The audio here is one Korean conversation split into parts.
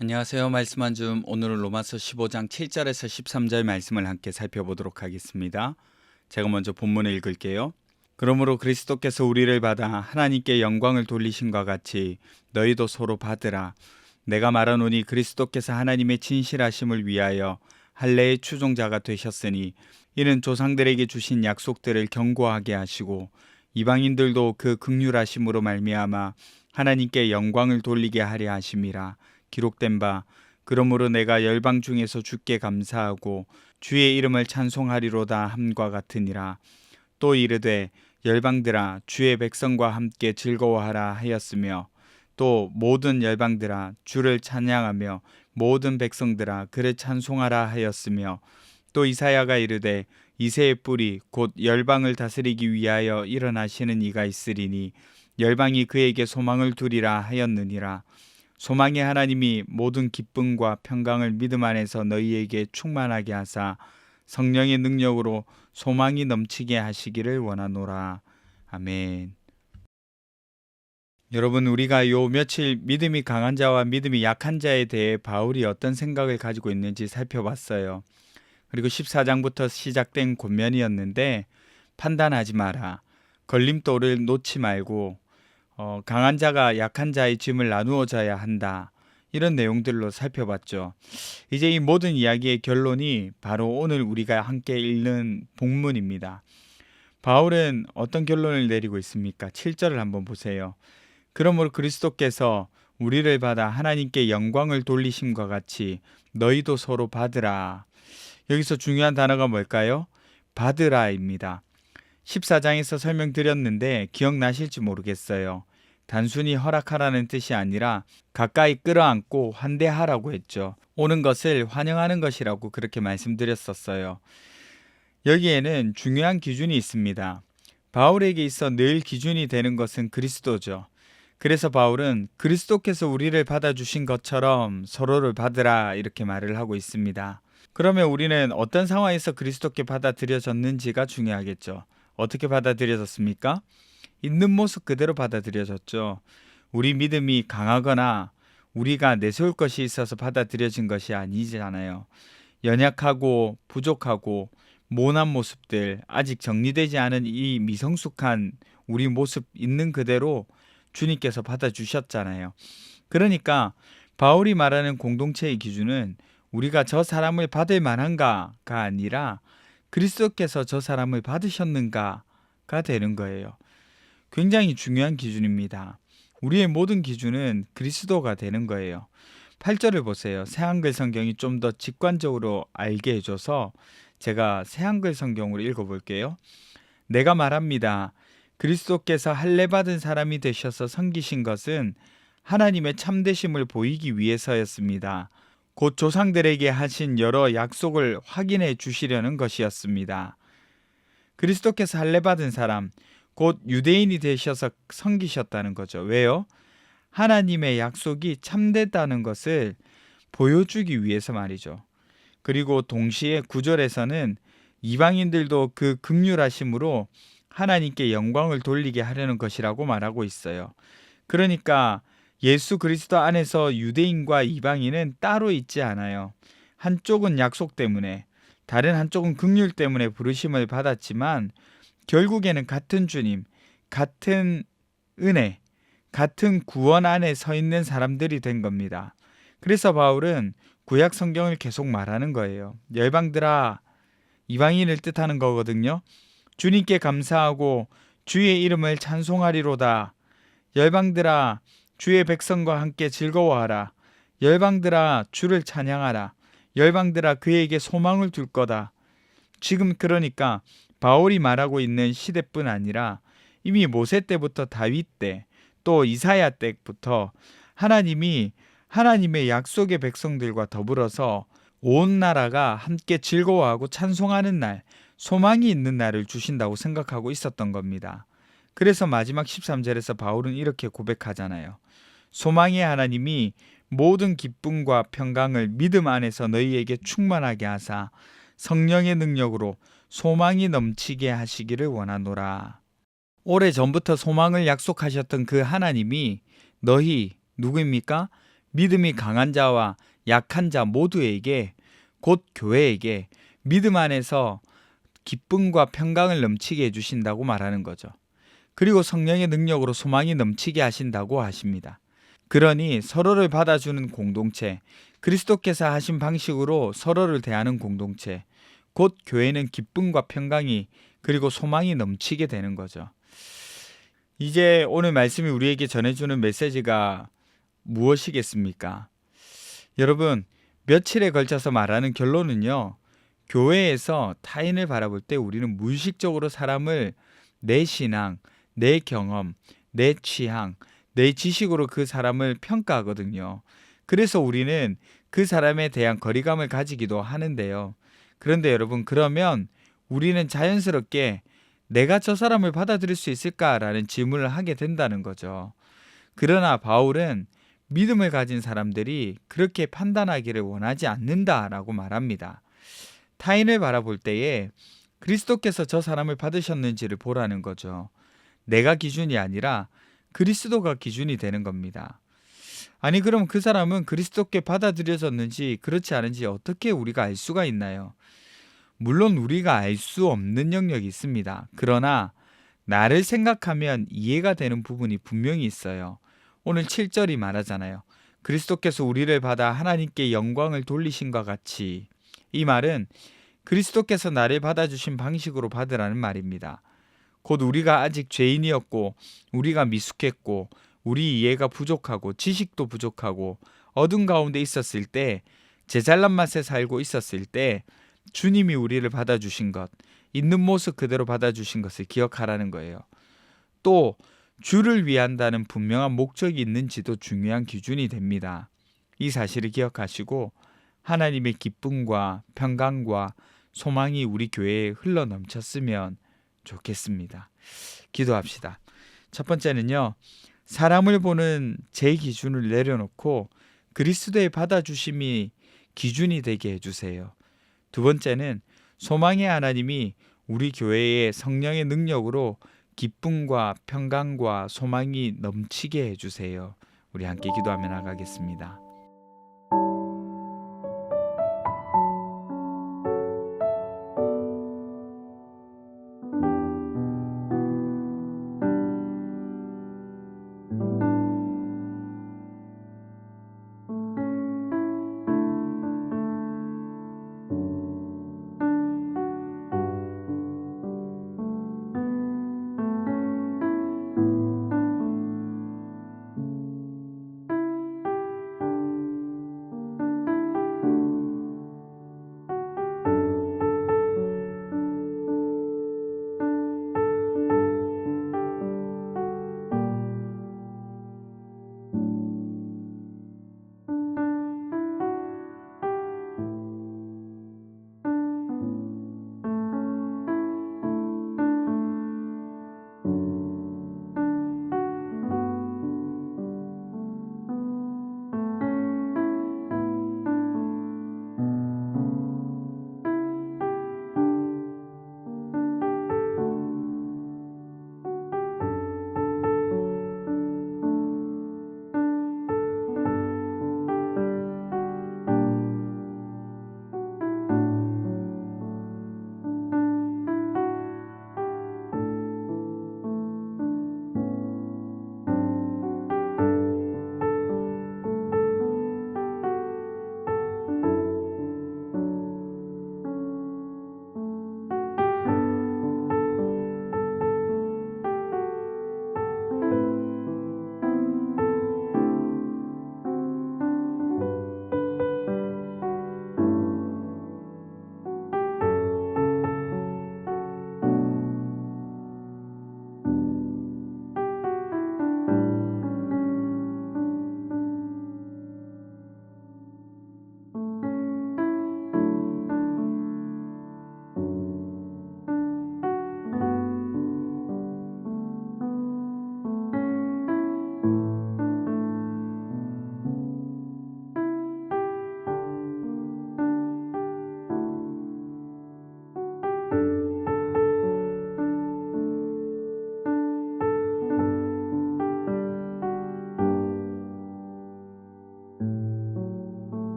안녕하세요. 말씀 한 줌. 오늘은 로마서 15장 7절에서 13절 말씀을 함께 살펴보도록 하겠습니다. 제가 먼저 본문을 읽을게요. 그러므로 그리스도께서 우리를 받아 하나님께 영광을 돌리심과 같이 너희도 서로 받으라. 내가 말하노니 그리스도께서 하나님의 진실하심을 위하여 할례의 추종자가 되셨으니 이는 조상들에게 주신 약속들을 견고하게 하시고 이방인들도 그 긍휼하심으로 말미암아 하나님께 영광을 돌리게 하려 하심이라. 기록된 바 그러므로 내가 열방 중에서 주께 감사하고 주의 이름을 찬송하리로다 함과 같으니라. 또 이르되 열방들아 주의 백성과 함께 즐거워하라 하였으며 또 모든 열방들아 주를 찬양하며 모든 백성들아 그를 찬송하라 하였으며 또 이사야가 이르되 이새의 뿌리 곧 열방을 다스리기 위하여 일어나시는 이가 있으리니 열방이 그에게 소망을 두리라 하였느니라. 소망의 하나님이 모든 기쁨과 평강을 믿음 안에서 너희에게 충만하게 하사 성령의 능력으로 소망이 넘치게 하시기를 원하노라. 아멘. 여러분, 우리가 요 며칠 믿음이 강한 자와 믿음이 약한 자에 대해 바울이 어떤 생각을 가지고 있는지 살펴봤어요. 그리고 14장부터 시작된 권면이었는데 판단하지 마라. 걸림돌을 놓지 말고 강한 자가 약한 자의 짐을 나누어져야 한다. 이런 내용들로 살펴봤죠. 이제 이 모든 이야기의 결론이 바로 오늘 우리가 함께 읽는 본문입니다. 바울은 어떤 결론을 내리고 있습니까? 7절을 한번 보세요. 그러므로 그리스도께서 우리를 받아 하나님께 영광을 돌리심과 같이 너희도 서로 받으라. 여기서 중요한 단어가 뭘까요? 받으라입니다. 14장에서 설명드렸는데 기억나실지 모르겠어요. 단순히 허락하라는 뜻이 아니라 가까이 끌어안고 환대하라고 했죠. 오는 것을 환영하는 것이라고 그렇게 말씀드렸었어요. 여기에는 중요한 기준이 있습니다. 바울에게 있어 늘 기준이 되는 것은 그리스도죠. 그래서 바울은 그리스도께서 우리를 받아주신 것처럼 서로를 받으라 이렇게 말을 하고 있습니다. 그러면 우리는 어떤 상황에서 그리스도께 받아들여졌는지가 중요하겠죠. 어떻게 받아들여졌습니까? 있는 모습 그대로 받아들여졌죠. 우리 믿음이 강하거나 우리가 내세울 것이 있어서 받아들여진 것이 아니잖아요. 연약하고 부족하고 모난 모습들, 아직 정리되지 않은 이 미성숙한 우리 모습 있는 그대로 주님께서 받아주셨잖아요. 그러니까 바울이 말하는 공동체의 기준은 우리가 저 사람을 받을 만한가가 아니라 그리스도께서 저 사람을 받으셨는가가 되는 거예요. 굉장히 중요한 기준입니다. 우리의 모든 기준은 그리스도가 되는 거예요. 8절을 보세요. 새한글 성경이 좀 더 직관적으로 알게 해줘서 제가 새한글 성경으로 읽어볼게요. 내가 말합니다. 그리스도께서 할례 받은 사람이 되셔서 섬기신 것은 하나님의 참되심을 보이기 위해서였습니다. 곧 조상들에게 하신 여러 약속을 확인해 주시려는 것이었습니다. 그리스도께서 할례 받은 사람, 곧 유대인이 되셔서 섬기셨다는 거죠. 왜요? 하나님의 약속이 참됐다는 것을 보여주기 위해서 말이죠. 그리고 동시에 9절에서는 이방인들도 그 긍휼하심으로 하나님께 영광을 돌리게 하려는 것이라고 말하고 있어요. 그러니까 예수 그리스도 안에서 유대인과 이방인은 따로 있지 않아요. 한쪽은 약속 때문에, 다른 한쪽은 긍휼 때문에 부르심을 받았지만 결국에는 같은 주님, 같은 은혜, 같은 구원 안에 서 있는 사람들이 된 겁니다. 그래서 바울은 구약 성경을 계속 말하는 거예요. 열방들아, 이방인을 뜻하는 거거든요. 주님께 감사하고 주의 이름을 찬송하리로다. 열방들아, 주의 백성과 함께 즐거워하라. 열방들아, 주를 찬양하라. 열방들아, 그에게 소망을 둘 거다. 지금 그러니까 바울이 말하고 있는 시대뿐 아니라 이미 모세 때부터 다윗 때, 또 이사야 때부터 하나님이 하나님의 약속의 백성들과 더불어서 온 나라가 함께 즐거워하고 찬송하는 날, 소망이 있는 날을 주신다고 생각하고 있었던 겁니다. 그래서 마지막 13절에서 바울은 이렇게 고백하잖아요. 소망의 하나님이 모든 기쁨과 평강을 믿음 안에서 너희에게 충만하게 하사 성령의 능력으로 소망이 넘치게 하시기를 원하노라. 오래전부터 소망을 약속하셨던 그 하나님이 너희 누구입니까? 믿음이 강한 자와 약한 자 모두에게, 곧 교회에게 믿음 안에서 기쁨과 평강을 넘치게 해주신다고 말하는 거죠. 그리고 성령의 능력으로 소망이 넘치게 하신다고 하십니다. 그러니 서로를 받아주는 공동체, 그리스도께서 하신 방식으로 서로를 대하는 공동체, 곧 교회는 기쁨과 평강이 그리고 소망이 넘치게 되는 거죠. 이제 오늘 말씀이 우리에게 전해주는 메시지가 무엇이겠습니까? 여러분, 며칠에 걸쳐서 말하는 결론은요, 교회에서 타인을 바라볼 때 우리는 무의식적으로 사람을 내 신앙, 내 경험, 내 취향, 내 지식으로 그 사람을 평가하거든요. 그래서 우리는 그 사람에 대한 거리감을 가지기도 하는데요. 그런데 여러분, 그러면 우리는 자연스럽게 내가 저 사람을 받아들일 수 있을까라는 질문을 하게 된다는 거죠. 그러나 바울은 믿음을 가진 사람들이 그렇게 판단하기를 원하지 않는다라고 말합니다. 타인을 바라볼 때에 그리스도께서 저 사람을 받으셨는지를 보라는 거죠. 내가 기준이 아니라 그리스도가 기준이 되는 겁니다. 아니, 그럼 그 사람은 그리스도께 받아들여졌는지 그렇지 않은지 어떻게 우리가 알 수가 있나요? 물론 우리가 알 수 없는 영역이 있습니다. 그러나 나를 생각하면 이해가 되는 부분이 분명히 있어요. 오늘 7절이 말하잖아요. 그리스도께서 우리를 받아 하나님께 영광을 돌리신과 같이. 이 말은 그리스도께서 나를 받아주신 방식으로 받으라는 말입니다. 곧 우리가 아직 죄인이었고, 우리가 미숙했고, 우리 이해가 부족하고 지식도 부족하고 어둠 가운데 있었을 때, 제 잘난 맛에 살고 있었을 때 주님이 우리를 받아주신 것, 있는 모습 그대로 받아주신 것을 기억하라는 거예요. 또 주를 위한다는 분명한 목적이 있는지도 중요한 기준이 됩니다. 이 사실을 기억하시고 하나님의 기쁨과 평강과 소망이 우리 교회에 흘러 넘쳤으면 좋겠습니다. 기도합시다. 첫 번째는요, 사람을 보는 제 기준을 내려놓고 그리스도의 받아주심이 기준이 되게 해주세요. 두 번째는 소망의 하나님이 우리 교회의 성령의 능력으로 기쁨과 평강과 소망이 넘치게 해주세요. 우리 함께 기도하며 나가겠습니다.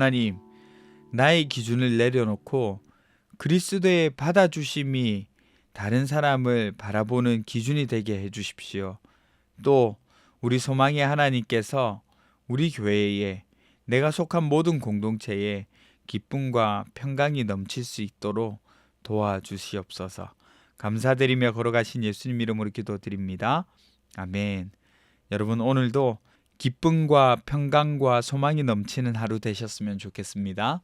하나님, 나의 기준을 내려놓고 그리스도의 받아주심이 다른 사람을 바라보는 기준이 되게 해주십시오. 또 우리 소망의 하나님께서 우리 교회에, 내가 속한 모든 공동체에 기쁨과 평강이 넘칠 수 있도록 도와주시옵소서. 감사드리며 걸어가신 예수님 이름으로 기도드립니다. 아멘. 여러분, 오늘도 기쁨과 평강과 소망이 넘치는 하루 되셨으면 좋겠습니다.